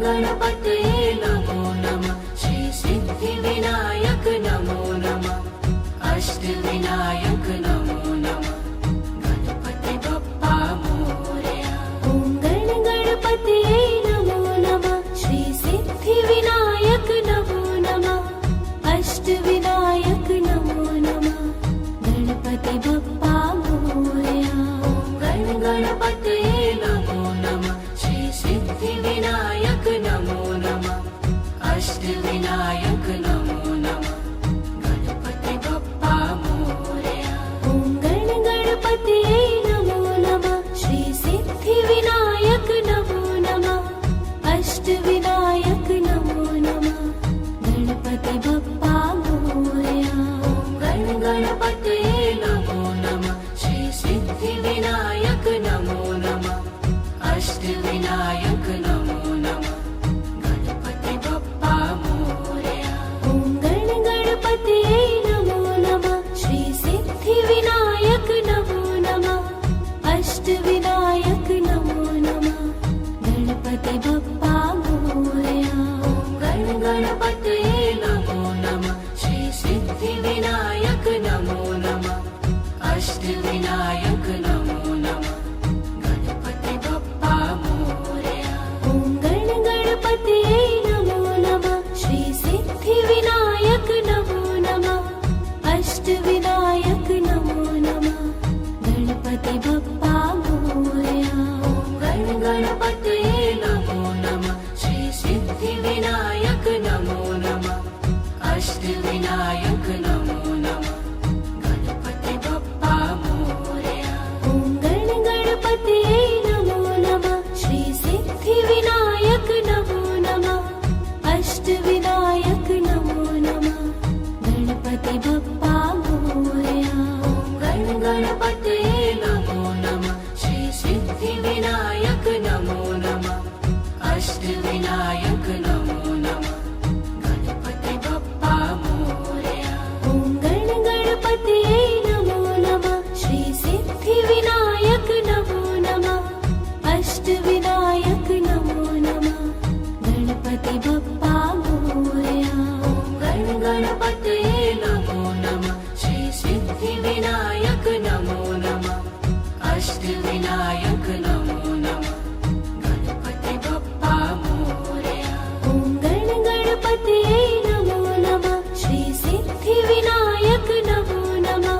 गणपतये नमो नमः श्री सिद्धिविनायक नमो नमः अष्टविनायक नमो नमः गणपति बप्पा मोरया। ॐ गणपतये नमो नमः श्री सिद्धिविनायक नमो नमः अष्टविनायक नमो नमः गणपति बप्पा मोरया। गणपतये नमो नमः श्री सिद्धिविनायक नमो नमः अष्टविनायक नमो नमः गणपति बप्पा मोरया। ॐ गणपतये नमो नमः श्री सिद्धिविनायक नमो नमः अष्टविनायक नमो नमः गणपति बप्पा मोरया। गणपतये नमो नमः श्री सिद्धिविनायक नमो नमः अष्टविनायक नमो नमः गणपति बप्पा मोरया। ॐ गणपतये नमो नमः श्री सिद्धिविनायक नमो नमः अष्टविनायक नमो नमः गणपति बप्पा मोरया। गणपतये नमो नमः श्री सिद्धिविनायक नमो नमः अष्टविनायक नमो नमः गणपति बप्पा मोरया। ॐ गणपतये नमो नमः श्री सिद्धिविनायक नमो नमः अष्टविनायक नमो नमः गणपति बप्पा मोरया। गणपतये नमो नमः श्री सिद्धिविनायक नमो नमः अष्टविनायक नमो नमः गणपति बप्पा मोरया। ॐ गणपतये नमो नमः श्री सिद्धिविनायक नमो नमः अष्टविनायक नमो नमः गणपति बप्पा मोरया। गणपतये नमो नमः श्री सिद्धिविनायक नमो नमः अष्टविनायक नमो नमः गणपति बप्पा मोरया। ॐ गणपतये नमो नमः श्री सिद्धिविनायक नमो नमः अष्टविनायक नमो नमः गणपति बप्पा मोरया। गणपतये नमो नमः श्री सिद्धिविनायक नमो नमः अष्टविनायक नमो नमः गणपति बप्पा मोरया। ॐ गणपतये नमो नमः श्री सिद्धिविनायक नमो नमः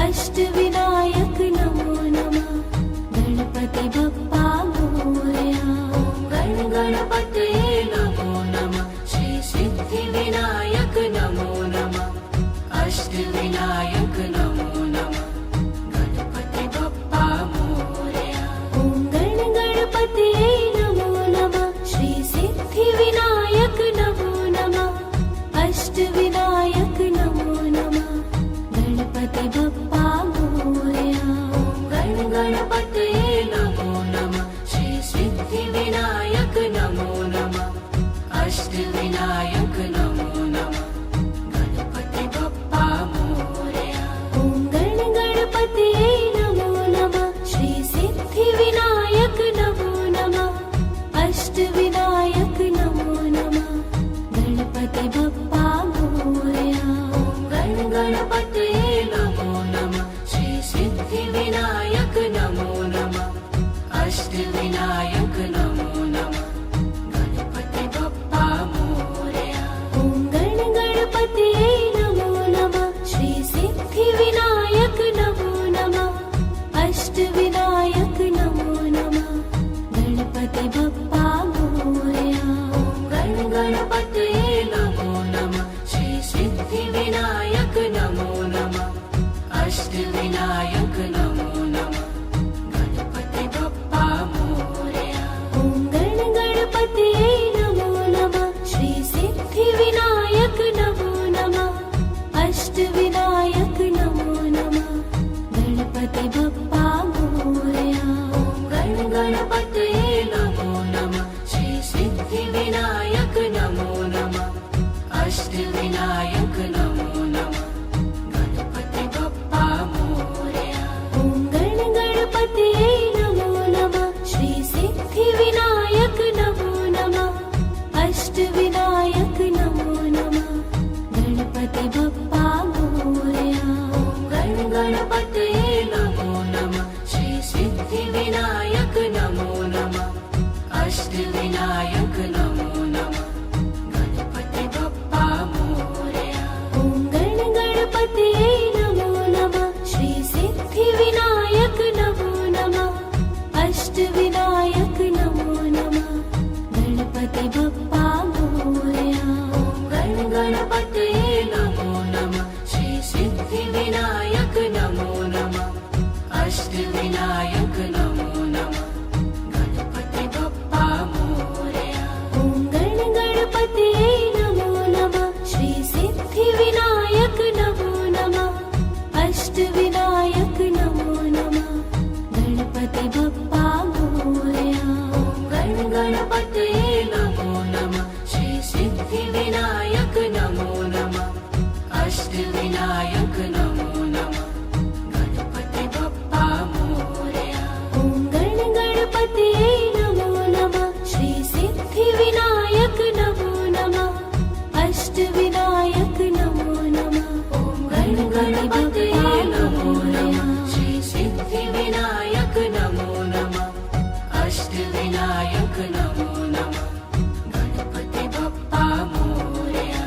अष्टविनायक नमो नमः गणपति बप्पा मोरया। गणपतये नमो नमः श्री सिद्धिविनायक नमो नमः अष्टविनायक नमो नमः गणपति बप्पा मोरया। ॐ गणपतये नमो नमः श्री सिद्धिविनायक नमो नमः अष्टविनायक नमो नमः गणपति बप्पा मोरया। गणपतये नमो नमः श्री सिद्धिविनायक नमो नमः अष्टविनायक नमो नमः गणपति बप्पा मोरया। ॐ गणपतये नमो नमः श्री सिद्धिविनायक नमो नमः अष्टविनायक नमो नमः गणपति बप्पा मोरया। गणपतये नमो नमः श्री सिद्धिविनायक नमो नमः अष्टविनायक नमो नमः गणपति बप्पा मोरया। ॐ गणपतये नमो नमः श्री सिद्धिविनायक नमो नमः अष्टविनायक नमो नमः गणपति बप्पा मोरया। गणपतये नमो नमः श्री सिद्धिविनायक नमो नमः अष्टविनायक नमो नमः गणपति बप्पा मोरया। ॐ गणपतये नमो नमः श्री सिद्धिविनायक नमो नमः अष्टविनायक नमो नमः गणपति बप्पा मोरया। गणपतये नमो नमः श्री सिद्धिविनायक नमो नमः सिद्धिविनायक नमो नमः गणपति बप्पा मोरया ॐ गणपतये नमो नमः श्री सिद्धिविनायक नमो नमः अष्टविनायक नमो नमः गणपति बप्पा मोरया गणपतये नमो नमः श्री सिद्धिविनायक नमो नमः अष्टविनायक नमो नमः गणपति बप्पा मोरया ॐ गणपतये नमो नमः श्री सिद्धिविनायक नमो नमः अष्टविनायक नमो नमः गणपति बप्पा मोरया गणपतये नमो नमः श्री सिद्धिविनायक नमो नमः अष्टविनायक नमो नमः गणपति बप्पा मोरया ॐ गणपतये नमो नमः श्री सिद्धिविनायक नमो नमः अष्टविनायक नमो नमः गणपतये नमो नमः श्री सिद्धिविनायक नमो नमः अष्टविनायक नमो नमः गणपति बप्पा मोरया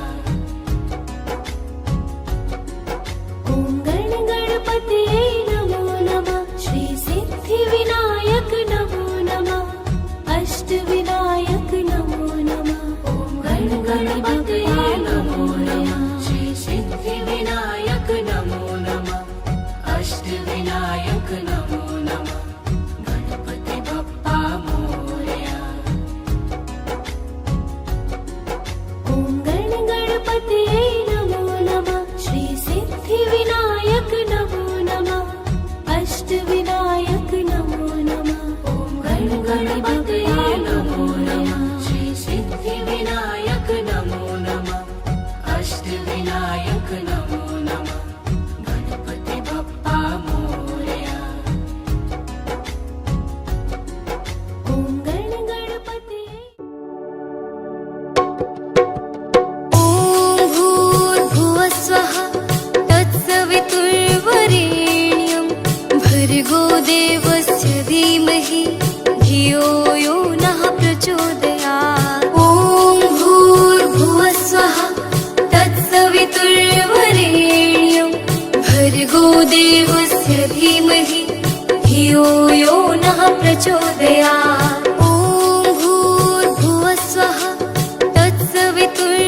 ॐ गणपतये नमो नमः श्री सिद्धिविनायक नमो नमः अष्टविनायक नमो नमः गणपतये नमो नमः श्री सिद्धिविनायक नमो नमः अष्टविनायक नमो नमः गणपति बप्पा मोरया ॐ गणपतये नमो नमः श्री सिद्धिविनायक नमो नमः अष्टविनायक नमो नमः गणपतये नमो नमः श्री सिद्धिविनायक नमो नमः अष्टविनायक नमो नमः गणपति बप्पा मोरया ॐ गणपतये ॐ भूर्भुवस्वः तत्सवितुर्वरेण्यं भर्गो देवस्य धीमहि धियो यो नः प्रचोदयात् ॐ भूर्भुवस्वः तत्सवितुर्वरेण्यं भर्गो देवस्य धीमहि धियो यो नः प्रचोदयात् ॐ भूर्भुवस्वः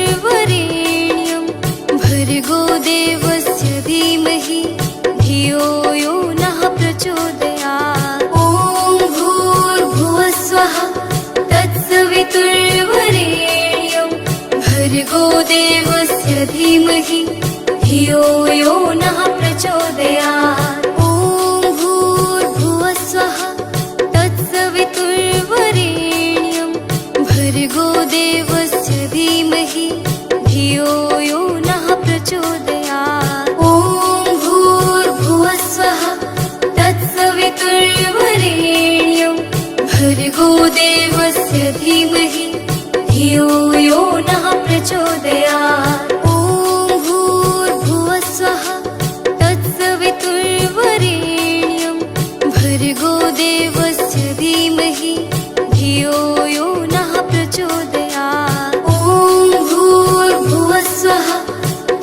तत्सवितुर्वरेण्यं भर्गो देवस्य धीमहि धियो यो नः प्रचोदयात् ॐ भूर्भुवस्वः तत्सवितुर्वरेण्यं भर्गो देवस्य धीमहि धियो यो नः प्रचोदयात् ॐ भूर्भुवस्वः तत्सवितुर्वरेण्यं भर्गो देवस्य धीमहि धियो यो नः प्रचोदयात् ॐ भूर्भुवस्वः तत्सवितुर्वरेण्यं भर्गो देवस्य धीमहि धियो यो नः प्रचोदयात् ॐ भूर्भुवस्वः तत्सवितुर्वरेण्यं भर्गो देवस्य धीमहि धियो यो नः प्रचोदयात् ॐ भूर्भुवस्वः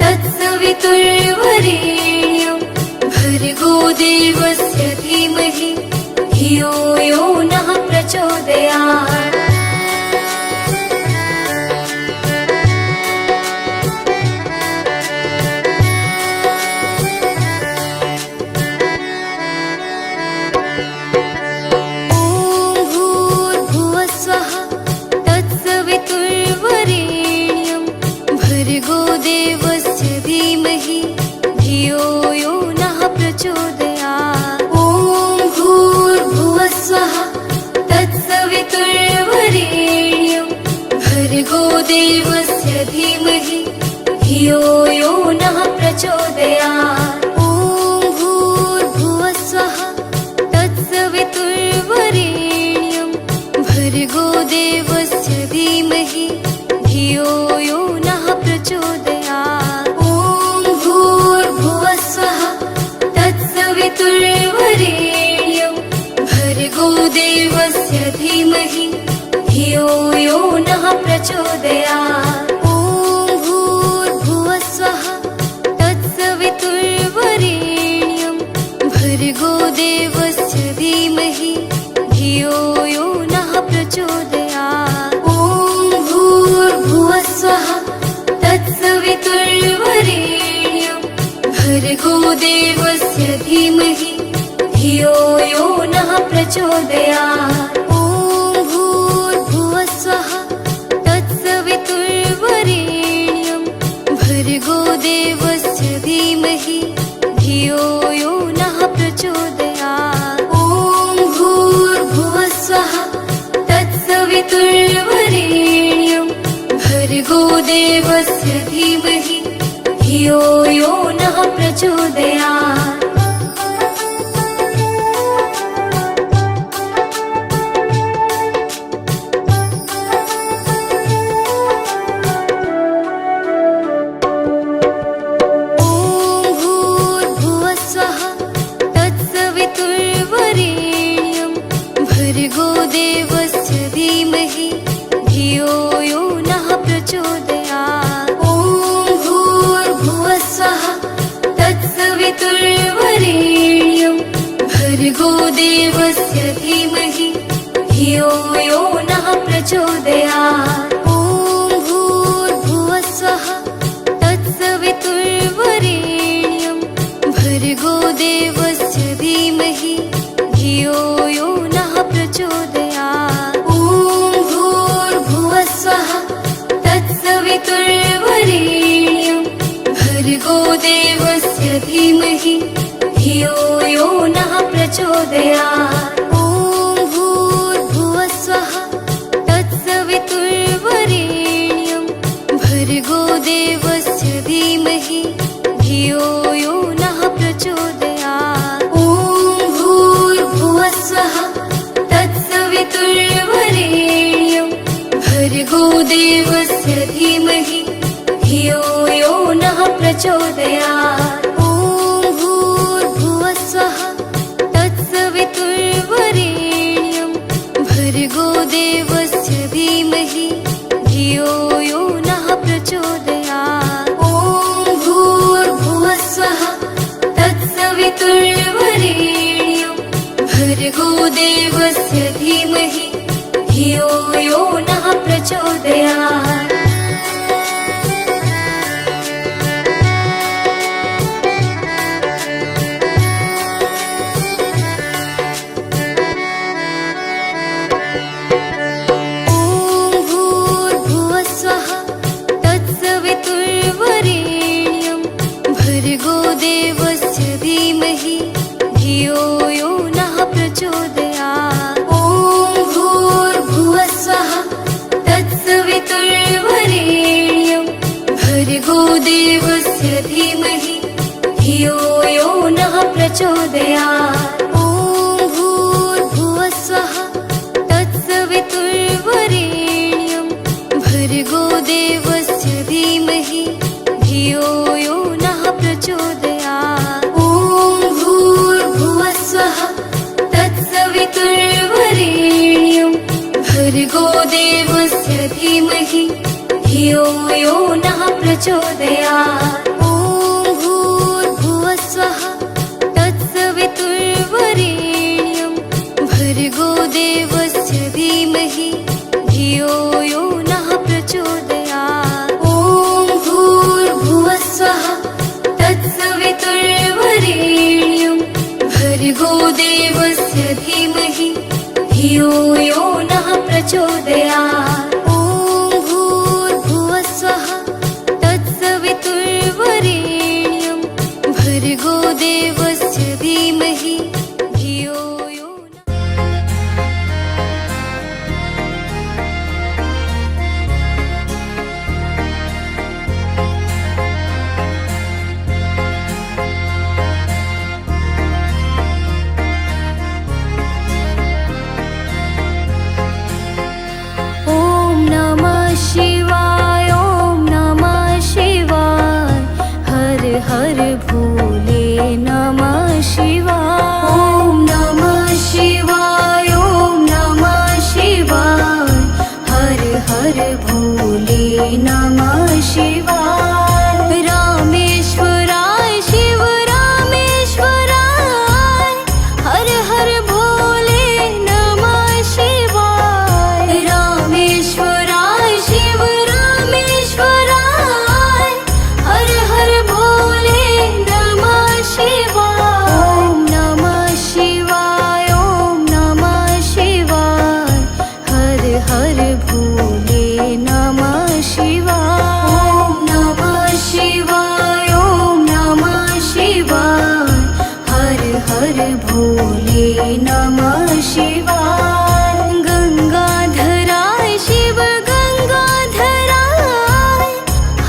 तत्सवितुर्वरेण्यं भर्गो देवस्य धीमहि धियो यो नः प्रचोदयात् ॐ भूर्भुवस्वः तत्सवितुर्वरेण्यं भर्गो देवस्य धीमहि धियो यो नः प्रचोदयात् ॐ भूर्भुवस्वः तत्सवितुर्वरेण्यं भर्गो देवस्य धीमहि धियो यो नः प्रचोदयात् ॐ भूर्भुवस्वः तत्सवितुर्वरेण्यं भर्गो देवस्य धीमहि धियो यो नः प्रचोदयात् ॐ भूर्भुवस्वः तत्सवितुर्वरेण्यं भर्गो देवस्य धीमहि धियो यो नः प्रचोदयात् ॐ भूर्भुवः स्वः तत्सवितुर्वरेण्यं भर्गो देवस्य धीमहि धियो यो नः प्रचोदयात् ॐ भूर्भुवः स्वः तत्सवितुर्वरेण्यं भर्गो देवस्य धीमहि धियो यो नः प्रचोदयात् ॐ भूर्भुवः स्वः तत्सवितुर्वरेण्यं भर्गो देवस्य धीमहि धियो यो नः प्रचोदयात् ॐ भूर्भुवः स्वः तत्सवितुर्वरेण्यं भर्गो देवस्य धीमहि धियो यो नः प्रचोदयात् भर्गो देवस्य धीमहि धियो यो नः प्रचोदयात् ॐ भूर्भुवः स्वः तत्सवितुर्वरेण्यं भर्गो देवस्य धीमहि धियो यो नः प्रचोदयात् ॐ भूर्भुवः स्वः तत्सवितुर्वरेण्यं भर्गो देवस्य धीमहि धियो यो नः प्रचोदयात् ॐ भूर्भुवः स्वः तत्सवितुर्वरेण्यं भर्गो देवस्य धीमहि धियो यो नः प्रचोदयात् ॐ भूर्भुवः स्वः तत्सवितुर्वरेण्यं भर्गो देवस्य धीमहि धियो यो नः प्रचोदयात् ॐ भूर्भुवः स्वः तत्सवितुर्वरेण्यं भर्गो देवस्य धीमहि धियो यो नः प्रचोदयात् ॐ भूर्भुवः स्वः तत्सवितुर्वरेण्यं भर्गो देवस्य धीमहि धियो यो नः प्रचोदयात् ॐ भूर्भुवः स्वः तत्सवितुर्वरेण्यं भर्गो देवस्य धीमहि धियो यो नः प्रचोदयात् ॐ भूर्भुवः स्वः तत्सवितुर्वरेण्यं भर्गो देवस्य धीमहि धियो यो नः प्रचोदयात् ॐ भूर्भुवः स्वः तत्सवितुर्वरेण्यं भर्गो देवस्य धीमहि धियो यो नः प्रचोदयात् ॐ भूर्भुवः स्वः तत्सवितुर्वरेण्यं भर्गो देवस्य धीमहि धियो यो नः प्रचोदयात् ॐ भूर्भुवः स्वः तत्सवितुर्वरेण्यं भर्गो देवस्य धीमहि धियो यो नः प्रचोदयात् ॐ भूर्भुवः स्वः तत्सवितुर्वरेण्यं भर्गो देवस्य धीमहि धियो यो नः प्रचोदयात् ॐ भूर्भुवः स्वः तत्सवितुर्वरेण्यं भर्गो देवस्य धीमहि धियो यो नः प्रचोदयात् ॐ भूर्भुवः स्वः तत्सवितुर्वरेण्यं भर्गो देवस्य धीमहि धियो यो हर भोले नमः शिवाय। रामेश्वराय शिव रामेश्वराय, हर हर भोले नमः शिवाय। रामेश्वराय शिव रामेश्वराय, हर हर भोले नमः शिवाय। ओम नमः शिवाय, ओम नमः शिवाय, हर हर भोले नमः शिवाय। ओम नमः शिवाय, ओम नमः शिवाय, हर हर भोले नमः शिवाय। गंगाधराय शिव गंगाधराय,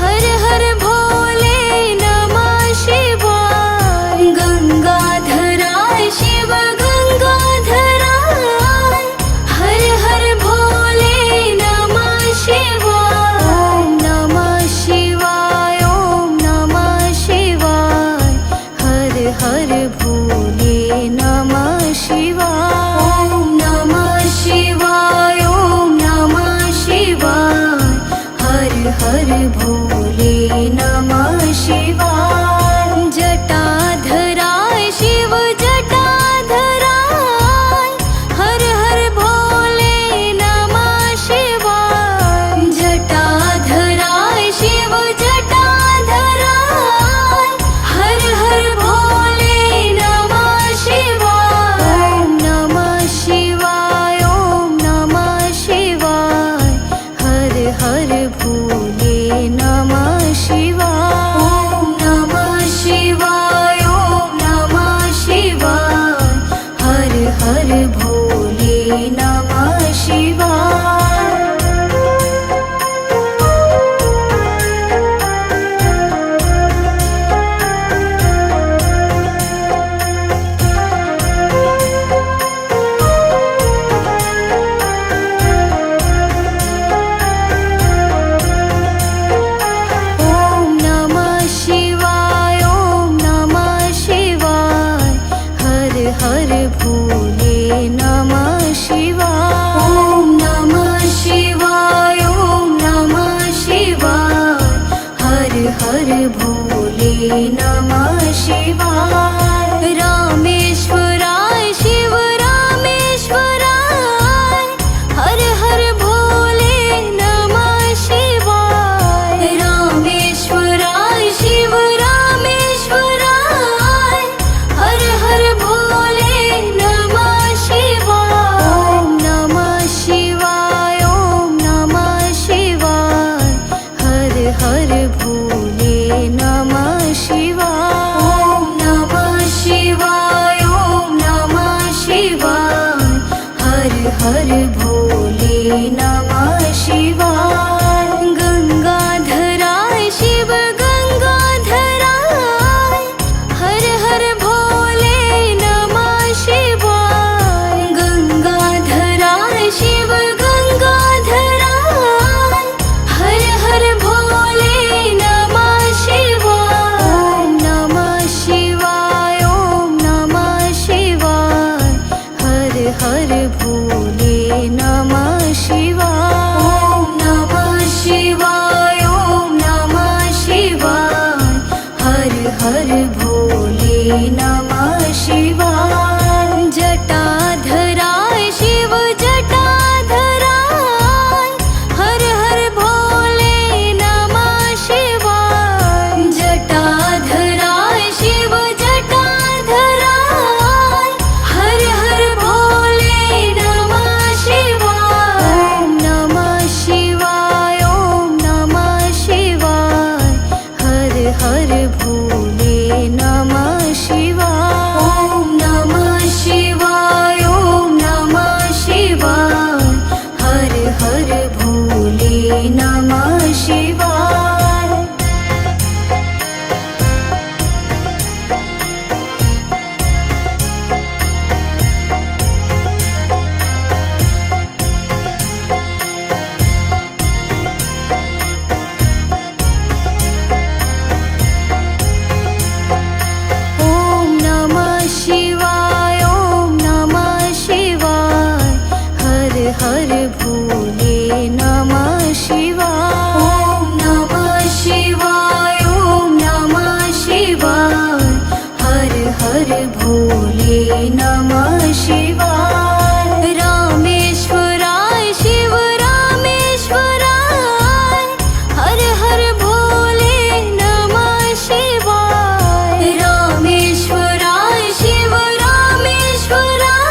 हर हर भोले नमः शिवाय। गंगाधराय शिव गंगाधराय, हर हर भोले नमः शिवाय। ओम नमः शिवाय, ओम नमः शिवाय, हर हर भोले नमः शिवाय। ओम नमः शिवाय, ओम नमः शिवाय, हर हर भोले नमः शिवाय। जटाधराय शिव जटाधराय, हर हर भोले नमः शिवाय। जटाधराय शिव जटाधराय, हर हर भोले नमः शिवाय। ओम नमः शिवाय, ओम नमः शिवाय, हर हर भोले नमः शिवाय। ओम नमः शिवाय, ओम नमः शिवाय, हर हर भोले नमः शिवाय। ओम नमः शिवाय, ओम नमः शिवाय, हर हर भोले नमः शिवाय। ओम नमः शिवाय, ओम नमः शिवाय, हर हर भोले नमः शिवाय। रामेश्वराय शिव रामेश्वराय, हर हर भोले नमः शिवाय। रामेश्वराय शिव रामेश्वराय, हर हर भोले नमः शिवाय। ओम नमः शिवाय, ओम नमः शिवाय, हर हर भोले नमः शिवाय। ओम नमः शिवाय, ओम नमः शिवाय, हर हर भोले नमः शिवाय। गंगाधराय शिव गंगाधराय, हर हर भोले नमः शिवाय। गंगाधराय शिव गंगाधराय, हर हर भोले नमः शिवाय। ओम नमः शिवाय, ओम नमः शिवाय, हर हर भोले नमः शिवाय। ओम नमः शिवाय, ओम नमः शिवाय, हर हर भोले नमः शिवाय। जटाधराय शिव जटाधराय, हर हर भोले नमः शिवाय। जटाधराय शिव जटाधराय, हर हर भोले नमः शिवाय। ओम नमः शिवाय, ओम नमः शिवाय, हर हर भोले नमः शिवाय। ओम नमः शिवाय, ओम नमः शिवाय, हर हर भोले नमः शिवाय। हर भोले नमः शिवाय रामेश्वराय शिव रामेश्वराय हर हर भोले नमः शिवाय रामेश्वराय शिव रामेश्वराय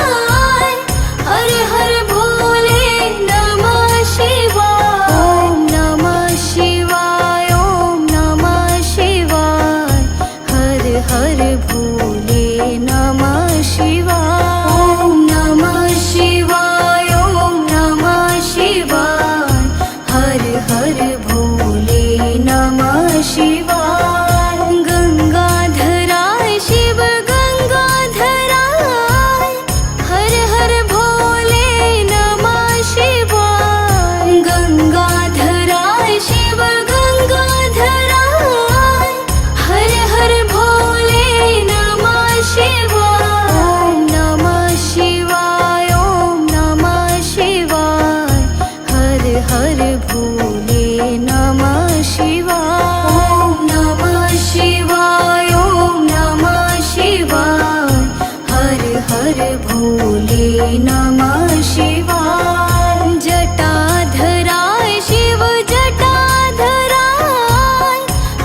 हर हर भोले नमः शिवाय ओम नमः शिवाय ओम नमः शिवाय हर हर भोले नमः शिवाय ओम नमः शिवाय ओम नमः शिवाय हर हर भोले नमः शिवाय गंगाधराय शिव गंगाधराय हर हर भोले नमः शिवाय गंगाधराय शिव गंगाधराय हर हर भोले नमः शिवाय ओम नमः शिवाय ओम नमः शिवाय हर हर भोले नमः शिवाय ओम नमः शिवाय ओम नमः शिवाय हर हर भोले नमः शिवाय जटाधराय शिव जटाधराय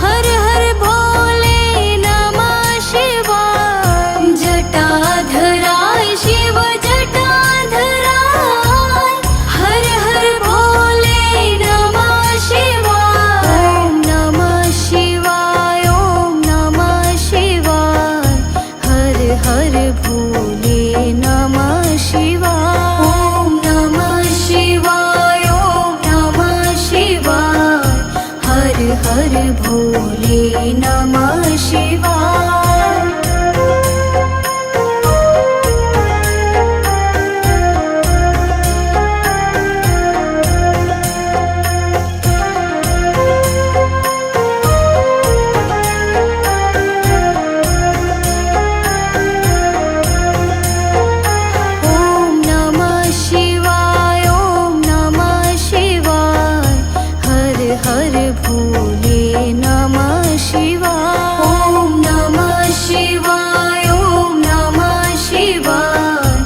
हर हर भोले नमः शिवाय जटाधराय शिव जटाधराय हर हर भोले नमः शिवाय ओम नमः शिवाय ओम नमः शिवाय हर हर भोले नमः शिवाय ओम नमः शिवाय ओम नमः शिवाय हर हर भोले नमः शिवाय ओम नमः शिवाय ओम नमः शिवाय हर हर भोले नमः शिवाय ओम नमः शिवाय ओम नमः शिवाय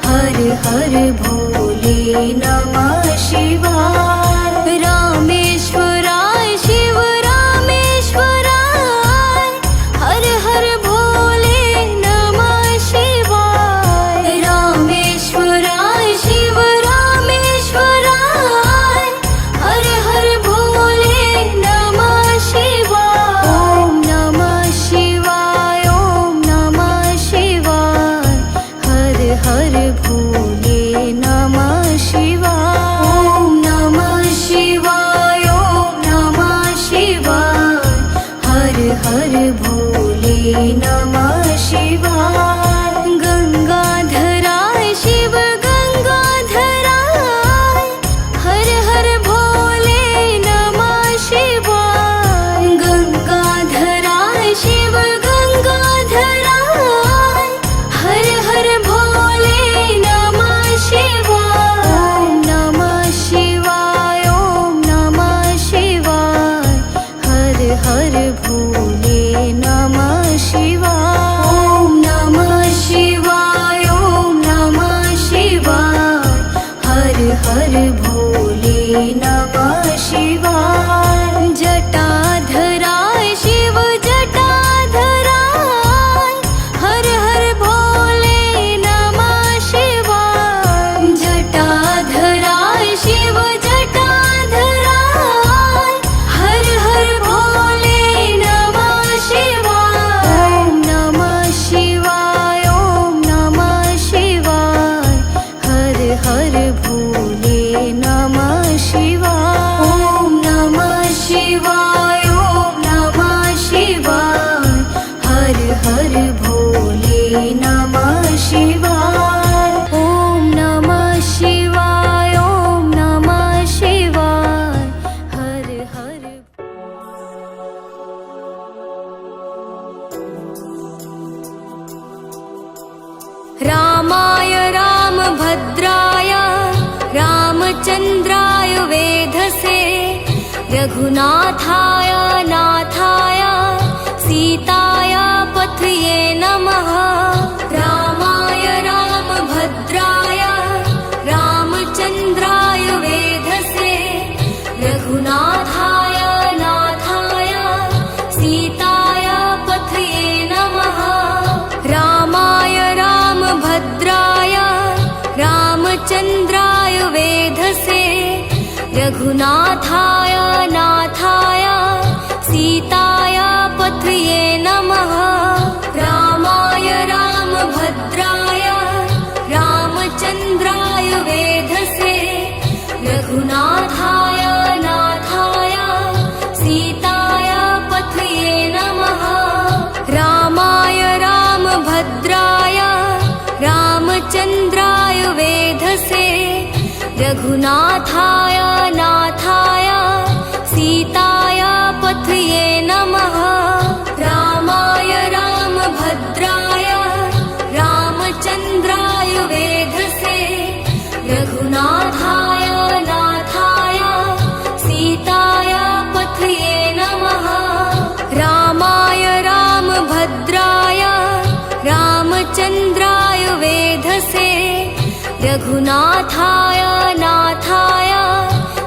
हर हर भोले नमः शिवाय रामेश्वराय शिव रामेश्वराय हर हर भोले नमः शिवाय रामेश्वराय शिव रामेश्वराय हर हर भोले नमः शिवाय ओम नमः शिवाय ओम नमः शिवाय हर हर भोले नमः शिवाय ओम नमः शिवाय ओम नमः शिवाय हर हर भोले नमः शिवाय गंगाधराय शिव गंगाधराय हर हर भोले नमः शिवाय गंगाधराय शिव गंगाधराय हर हर भोले नमः शिवाय ओम नमः शिवाय ओम नमः शिवाय हर हर भोले नमः शिवाय ओम नमः शिवाय ओम नमः शिवाय हर हर भोले नमः शिवाय जटाधराय शिव जटाधराय हर हर भोले नमः शिवाय जटाधराय शिव जटाधराय हर हर भोले नमः शिवाय ओम नमः शिवाय ओम नमः शिवाय हर हर भोले नमः शिवाय ओम नमः शिवाय ओम नमः शिवाय हर हर भोले नमः शिवाय ओम नमः शिवाय ओम नमः शिवाय हर हर रामाय रामभद्राय रामचन्द्राय वेधसे रघुनाथाय नाथाय सीताय पथये नमः रामाय रामभद्राय रघुनाथाय नाथाय सीताय पथये नमः। रामाय रामभद्राय रामचन्द्राय वेधसे रघुनाथाय नाथाय सीताय पथये नमः। रामाय रामभद्राय रामचन्द्राय वेधसे रघुनाथाय नाथाय सीताय पथये नमः। रामाय रामभद्राय रामचन्द्राय वेधसे रघुनाथाय नाथाय सीताय पथये नमः। रामाय रामभद्राय रामचन्द्राय वेधसे रघुनाथाय नाथाय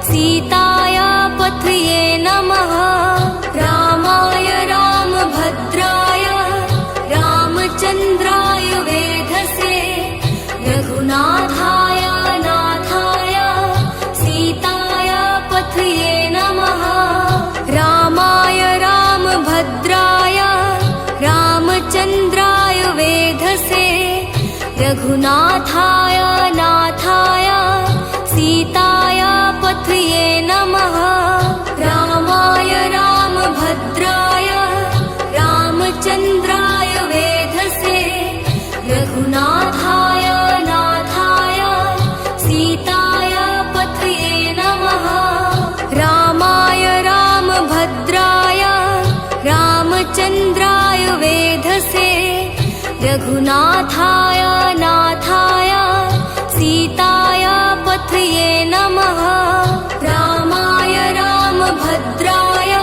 सीताय पथये नमः। रामाय रामभद्राय रामचन्द्राय वेधसे रघुनाथाय नाथाय सीताय पथये नमः। रामाय रामभद्राय रामचन्द्राय वेधसे रघुनाथाय नाथाय सीताय पथये नमः। रामाय रामभद्राय रामचन्द्राय वेधसे रघुनाथाय नाथाय सीताय पथये नमः। रामाय रामभद्राय रामचन्द्राय वेधसे रघुनाथाय नाथाय सीताय पथये नमः। रामाय रामभद्राय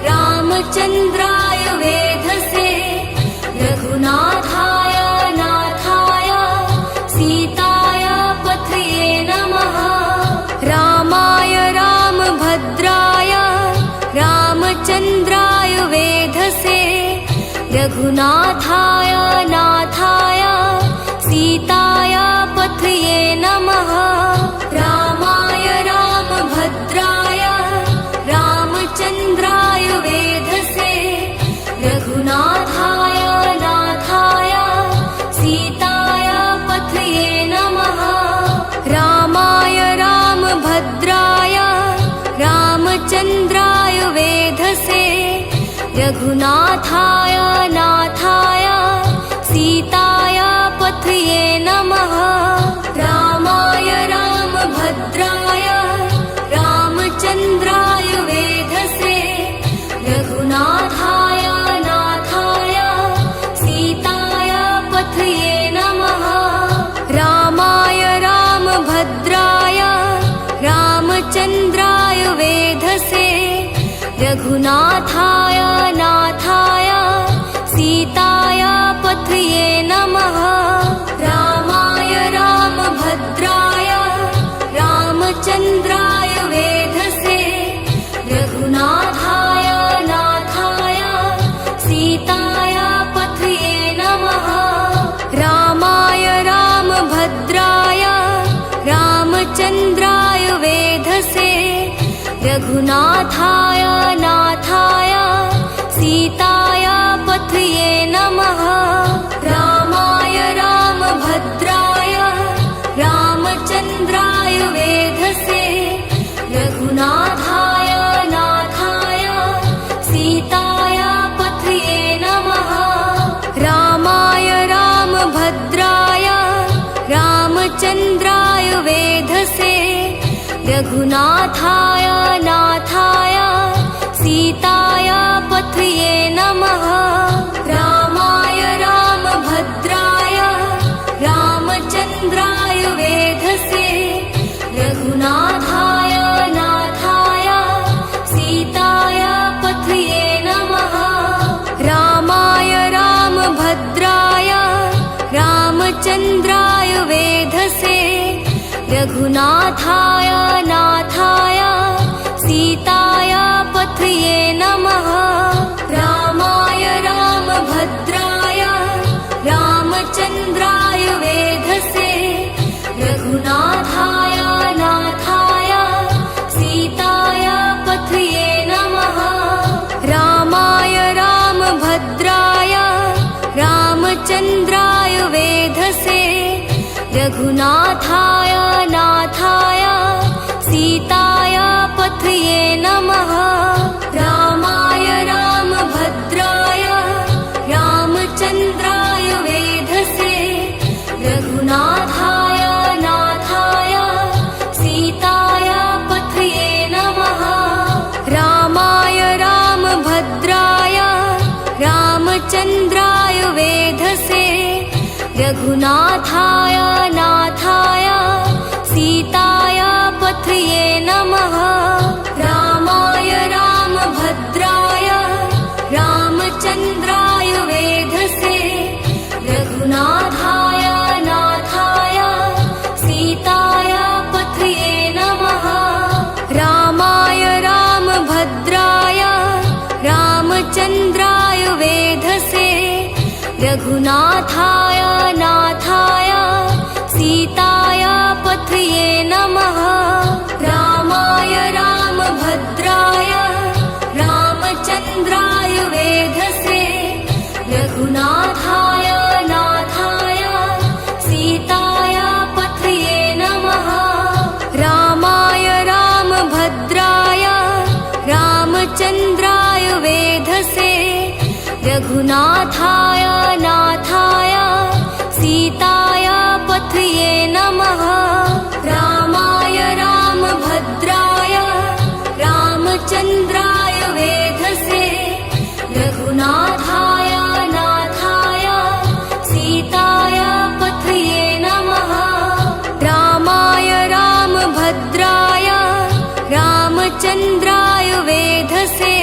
रामचन्द्राय वेधसे रघुनाथाय नाथाय सीताय पथये नमः। रामाय रामभद्राय रामचन्द्राय वेधसे रघुनाथाय नाथाय सीताय पथये नमः। रामाय रामभद्राय रामचन्द्राय वेधसे रघुनाथाय नाथाय सीताय पथये नमः। रामाय रामभद्राय रामचन्द्राय वेधसे रघुनाथाय नाथाय सीताय पथये नमः। रामाय रामभद्राय रामचन्द्राय वेधसे रघुनाथाय नाथाय सीताय पथये नमः। रामाय रामभद्राय रामचन्द्राय वेधसे रघुनाथाय नाथाय सीताय पथये नमः। रामाय रामभद्राय रामचन्द्राय वेधसे रघुनाथाय नाथाय सीताय पथये नमः। रामाय रामभद्राय रामचन्द्राय वेधसे रघुनाथाय नाथाय सीताय पथये नमः। रामाय रामभद्राय रामचन्द्राय वेधसे रघुनाथाय नाथाय सीताय पथये नमः। रामाय रामभद्राय रामचन्द्राय वेधसे रघुनाथाय नाथाय सीताय पथये नमः। रामाय रामभद्राय रामचन्द्राय वेधसे रघुनाथाय नाथाय सीताय पथये नमः। रामाय रामभद्राय रामचन्द्राय वेधसे रघुनाथाय नाथाय सीताय पथये नमः। रामाय रामभद्राय रामचन्द्राय वेधसे रघुनाथाय नाथाय रघुनाथाय नाथाय सीताय पथये नमः रामाय रामभद्राय रामचन्द्राय वेधसे रघुनाथाय नाथाय सीताय पथये नमः रामाय रामभद्राय रामचन्द्राय वेधसे रघुनाथाय नाथाय सीताय पथये नमः रामाय रामभद्राय रामचन्द्राय वेधसे रघुनाथाय नाथाय सीताय पथये नमः रामाय रामभद्राय रामचन्द्राय वेधसे रघुनाथाय नाथाय सीताय पथये नमः रामाय रामभद्राय रामचन्द्राय वेधसे रघुनाथाय नाथाय सीताय पथये नमः रामाय रामभद्राय रामचन्द्राय वेधसे रघुनाथाय नाथाय सीताय पथये नमः रामाय रामभद्राय रामचन्द्राय वेधसे रघुनाथाय नाथाय सीताय पथये नमः रामाय रामभद्राय रामचन्द्राय वेधसे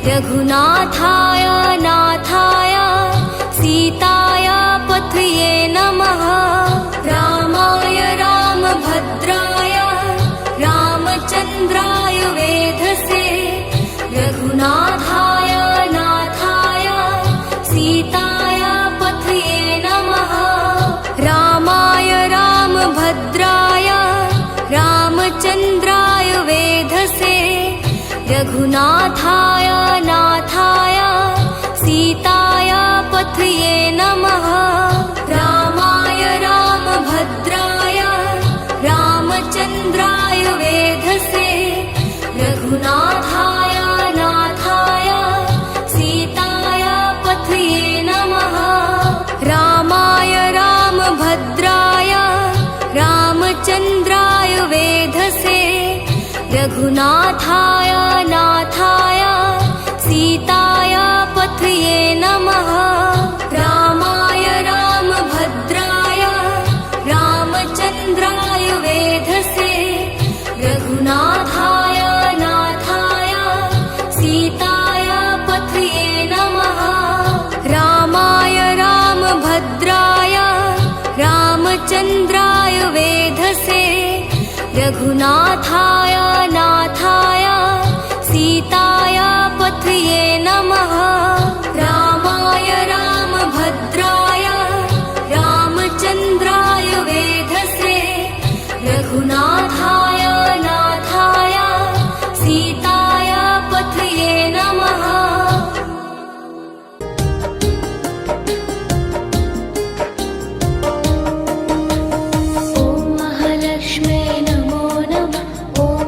रघुनाथाय नाथाय सीताय पथये नमः रामाय रामभद्राय रामचन्द्राय वेधसे रघुनाथाय नाथाय सीताय पथये नमः रामाय रामभद्राय रामचन्द्राय वेधसे रघुनाथाय नाथाय सीताय पथये नमः रामाय रामभद्राय रामचन्द्राय वेधसे रघुनाथाय नाथाय सीताय पथये नमः रामाय रामभद्राय रामचन्द्राय वेधसे रघुनाथाय नाथाय सीताय पथये नमः रामाय रामभद्राय रामचन्द्राय वेधसे रघुनाथाय नाथाय सीताय पथये नमः रामाय रामभद्राय रामचन्द्राय वेधसे रघुनाथाय नाथाय सीताय पथये नमः रामाय रामभद्राय रामचन्द्राय वेधसे रघुनाथाय नाथाय सीताय पथये नमः ॐ महालक्ष्म्यै नमो नमः ॐ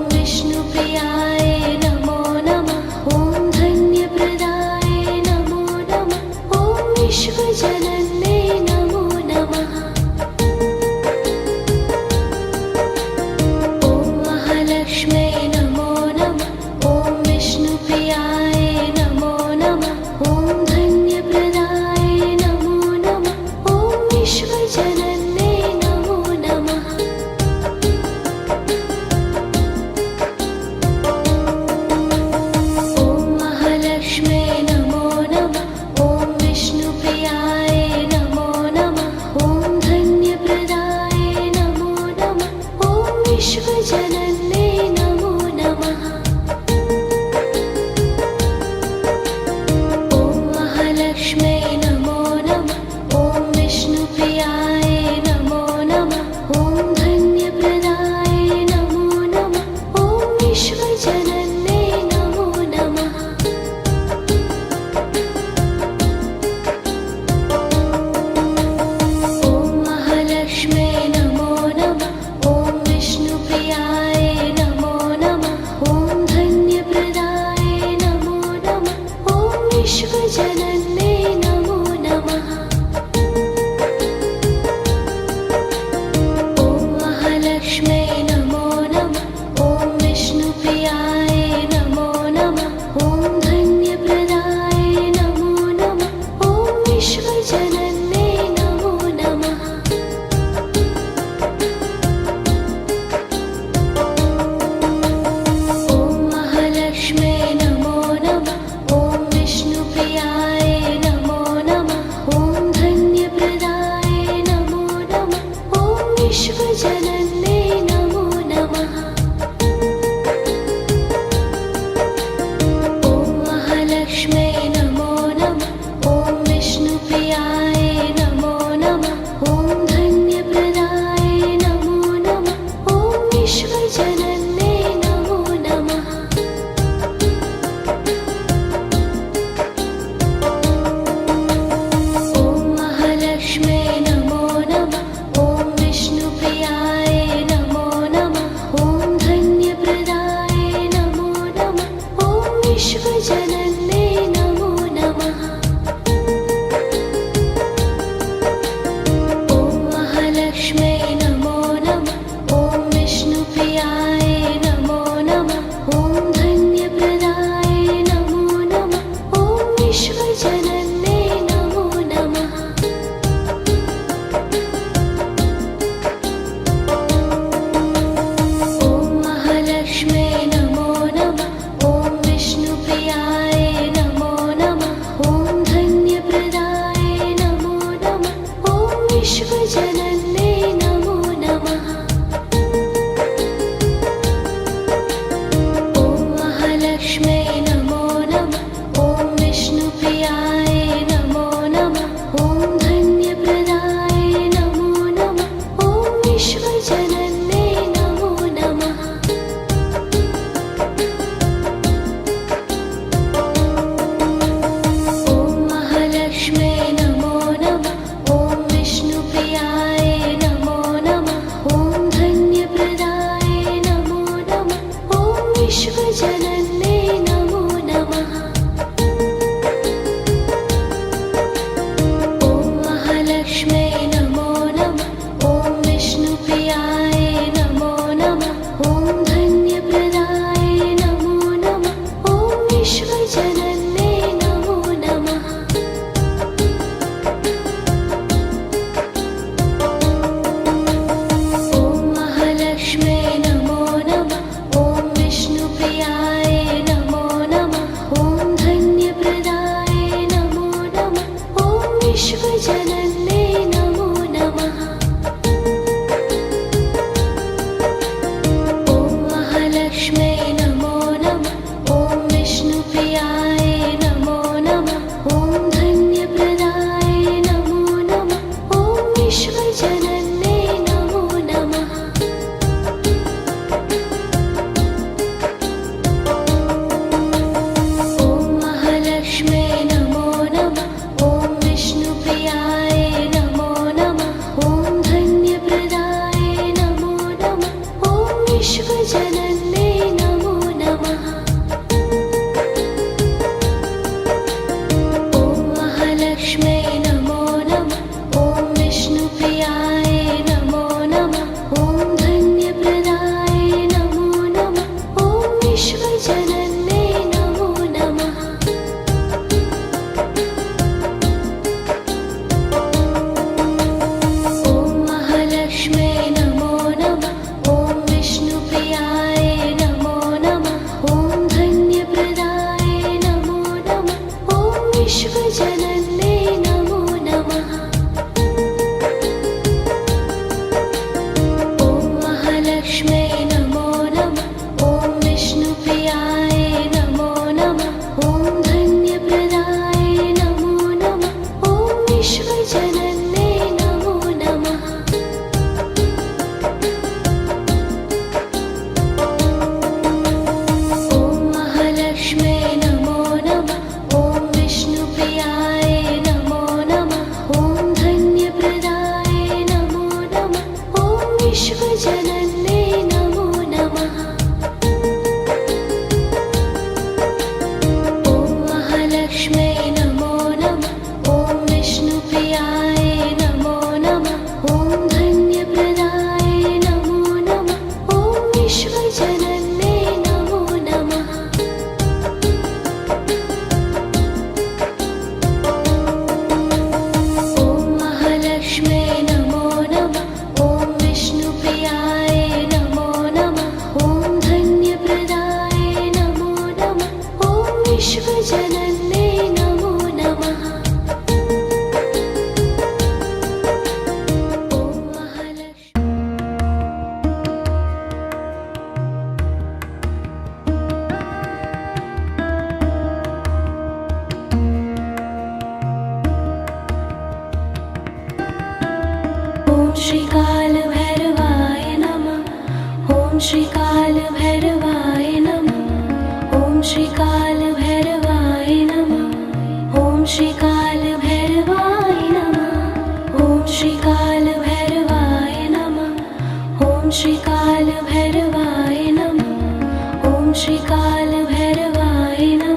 विश्वजनन्ये नमो नमः। ॐ महालक्ष्म्यै नमो नमः। ॐ विष्णुप्रियाय नमो नमः। ॐ धन्यप्रदाय नमो नमः। ॐ विश्वजनन्ये नमो नमः। ॐ महालक्ष्म्यै नमो नमः। ॐ विष्णुप्रियाय नमो नमः। ॐ धन्यप्रदाय नमो नमः। ॐ विश्वजनन्ये नमो नमः। ॐ महालक्ष्म्यै नमो नमः। ॐ विष्णुप्रियाय नमो नमः। ॐ धन्यप्रदाय नमो नमः। ॐ विश्वजनन्ये नमो नमः। ॐ महालक्ष्म्यै नमो नमः। ॐ विष्णुप्रियाय नमो नमः। ॐ धन्यप्रदाय नमो नमः। ॐ विश्वजनन्ये नमो नमः। ॐ महालक्ष्म्यै नमो नमः। ॐ विष्णुप्रियाय नमो नमः। ॐ धन्यप्रदाय नमो नमः। ॐ विश्वजनन्ये नमो नमः। ॐ महालक्ष्म्यै नमो नमः। ॐ विष्णुप्रियाय नमो नमः। ॐ धन्यप्रदाय नमो नमः। ॐ विश्वजनन्ये नमो नमः। ॐ महालक्ष्म्यै नमो नमः। ॐ विष्णुप्रियाय नमो नमः। ॐ धन्यप्रदाय नमो नमः। ॐ विश्वजनन्ये नमो नमः। ॐ महालक्ष्म्यै नमो नमः। ॐ विष्णुप्रियाय नमो नमः। ॐ धन्यप्रदाय नमो नमः। ॐ विश्वजनन्ये नमो नमः। ॐ महालक्ष्म्यै नमो नमः। ॐ विष्णुप्रियाय नमो नमः। ॐ धन्यप्रदाय नमो नमः। ॐ विश्वजनन्ये नमो नमः। ॐ महालक्ष्म्यै नमो नमः। ॐ विष्णुप्रियाय नमो नमः। ॐ धन्यप्रदाय नमो नमः। ॐ विश्वजनन्ये नमो नमः। ॐ महालक्ष्म्यै नमो नमः। ॐ विष्णुप्रियाय नमो नमः। ॐ धन्यप्रदाय नमो नमः। ॐ विश्वजनन्ये नमो नमः। ॐ महालक्ष्म्यै नमो नमः। ॐ विष्णुप्रियाय नमो नमः। ॐ धन्यप्रदाय नमो नमः। ॐ विश्वजनन्ये नमो नमः। ॐ महालक्ष्म्यै नमो नमः। ॐ विष्णुप्रियाय नमो नमः। ॐ धन्यप्रदाय नमो नमः। ॐ विश्वजनन्ये नमो नमः। ॐ महालक्ष्म्यै नमो नमः। ॐ विष्णुप्रियाय नमो नमः। ॐ धन्यप्रदाय नमो नमः। ॐ विश्वजनन्ये नमो नमः। ॐ महालक्ष्म्यै ॐ श्रीकालभैरवाय नमः। ॐ श्रीकालभैरवाय नमः। ॐ श्रीकालभैरवाय नमः। ॐ श्रीकालभैरवाय नमः। ॐ श्रीकालभैरवाय नमः। ॐ श्रीकालभैरवाय नमः। ॐ श्रीकालभैरवाय नमः।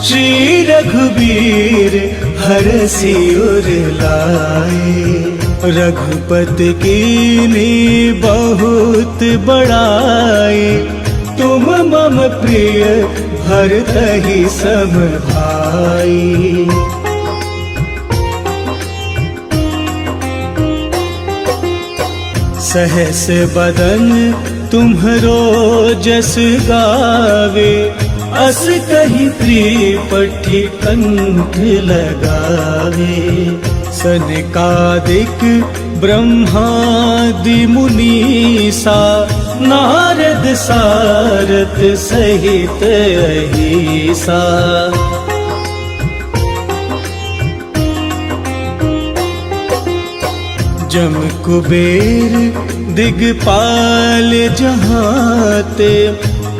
श्री रघुबीर हरषि उर लाए। रघुपति कीन्ही बहुत बड़ाई, तुम मम प्रिय भरतहि सम भाई। सहस बदन तुम्हरो जस गावे, अस कहि त्रिपठी कंठ लगावे। सनकादिक ब्रह्मादि मुनीसा, नारद सारथ सहित अहिसा। जम कुबेर दिगपाल जहाते,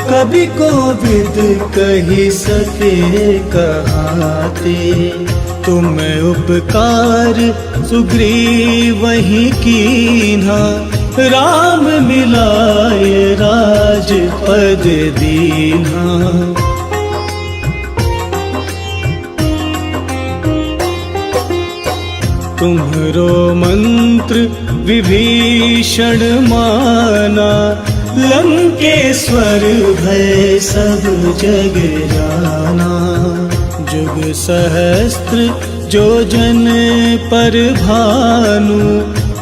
कभी कोविद कही सके कहाते। तुम उपकार सुग्रीवहि कीन्हा, राम मिलाए राजपद दीन्हा। तुम्हरो मंत्र विभीषण माना, लंकेश्वर भय सब जग जाना। जुग सहस्त्र जो जन पर भानु,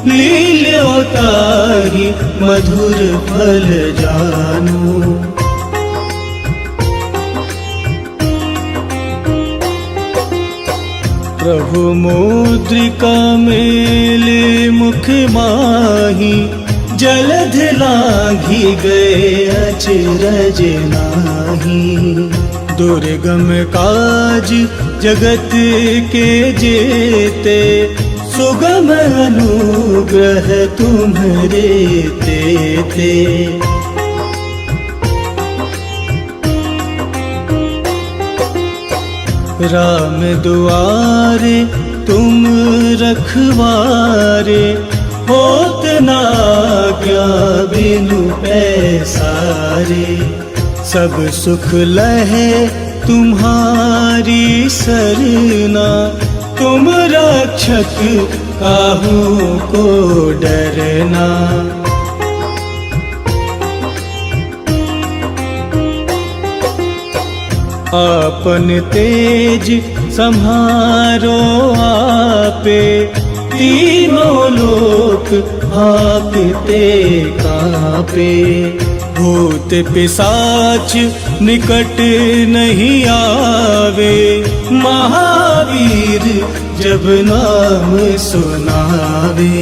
लील्यो ताहि मधुर फल जानू। प्रभु मुद्रिका मेले मुख माही, जलध लांघी गए अचरज नाही। दुर्गम काज जगत के जेते, सुगम अनुग्रह तुम्हरे तेते। राम दुआरे तुम रखवारे, होत न आज्ञा बिनु पैसारे। सब सुख लहे तुम्हारी सरना, तुम रक्षक काहू को डरना। आपन तेज सम्हारो आपे, तीनों लोक आपते कापे। भूत पिशाच निकट नहीं आवे, महावीर जब नाम सुनावे।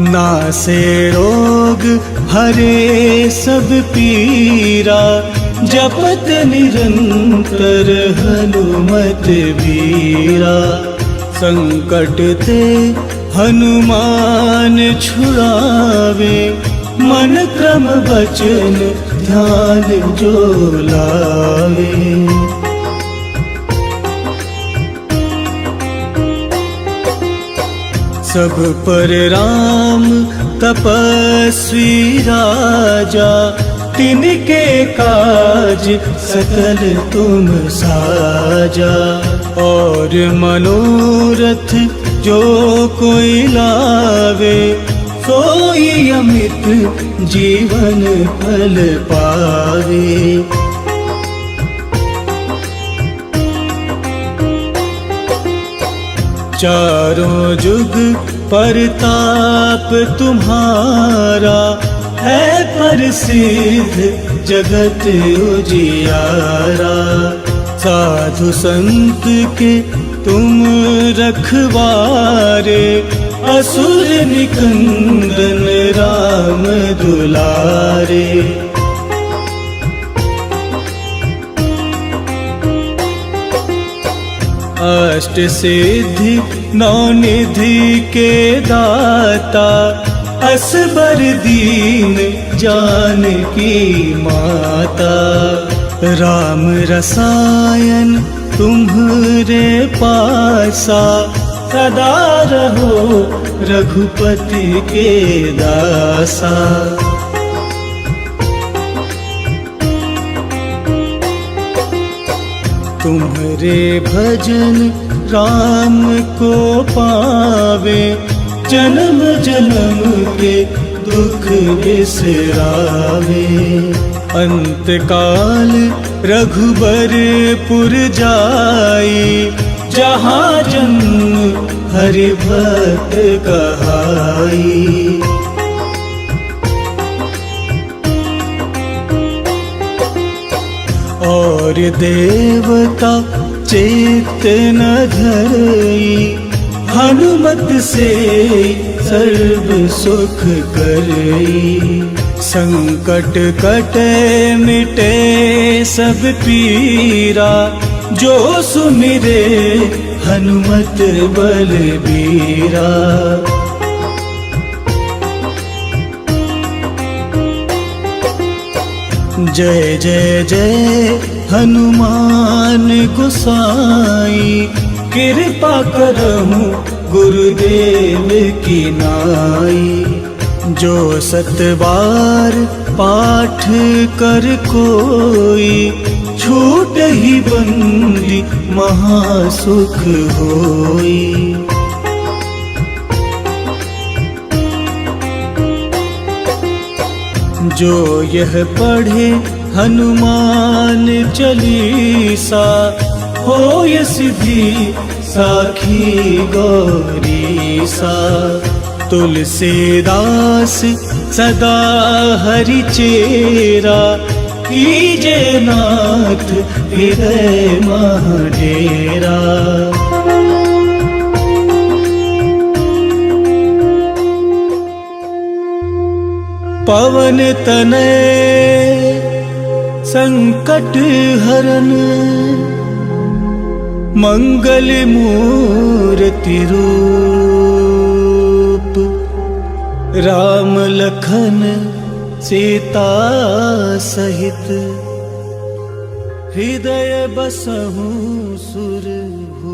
नासे रोग हरे सब पीरा, जपत निरंतर हनुमत बीरा। संकट ते हनुमान छुड़ावे, मन क्रम वचन ध्यान जो लावे। सब पर राम तपस्वी राजा, तिनके काज सकल तुम साजा। और मनोरथ जो कोई लावे, सोई अमित जीवन फल पावे। चारों जुग परताप तुम्हारा, है प्रसिद्ध जगत उजियारा। साधु संत के तुम रखवारे, असुर निकंदन राम दुलारे। अष्ट सिद्धि नौ निधि के दाता, असबर दीन जानकी माता। राम रसायन तुम्हरे पासा, सदा रहो रघुपति के दासा। तुम्हारे भजन राम को पावे, जन्म जन्म के दुख बिसरावे। अंत काल रघुबरपुर जाई, जहाँ जन्म हरि भक्त कहाई। और देवता चेत न धरई, हनुमत से सर्व सुख करई। संकट कटे मिटे सब पीरा, जो सुमिरे हनुमत बलबीरा। जय जय जय हनुमान गोसाई, कृपा करहु गुरुदेव की नाई। जो 7 बार पाठ कर कोई, छूट ही बंदी महासुख होई। जो यह पढ़े हनुमान चालीसा, होय सिद्धि साखी गौरीसा। तुलसीदास सदा हरि चेरा, कीजे नाथ हृदय मह डेरा। पवन तनय संकट हरन, मंगल मूर्ति रूप। राम लखन सीता सहित, हृदय बसहु सुरभूप।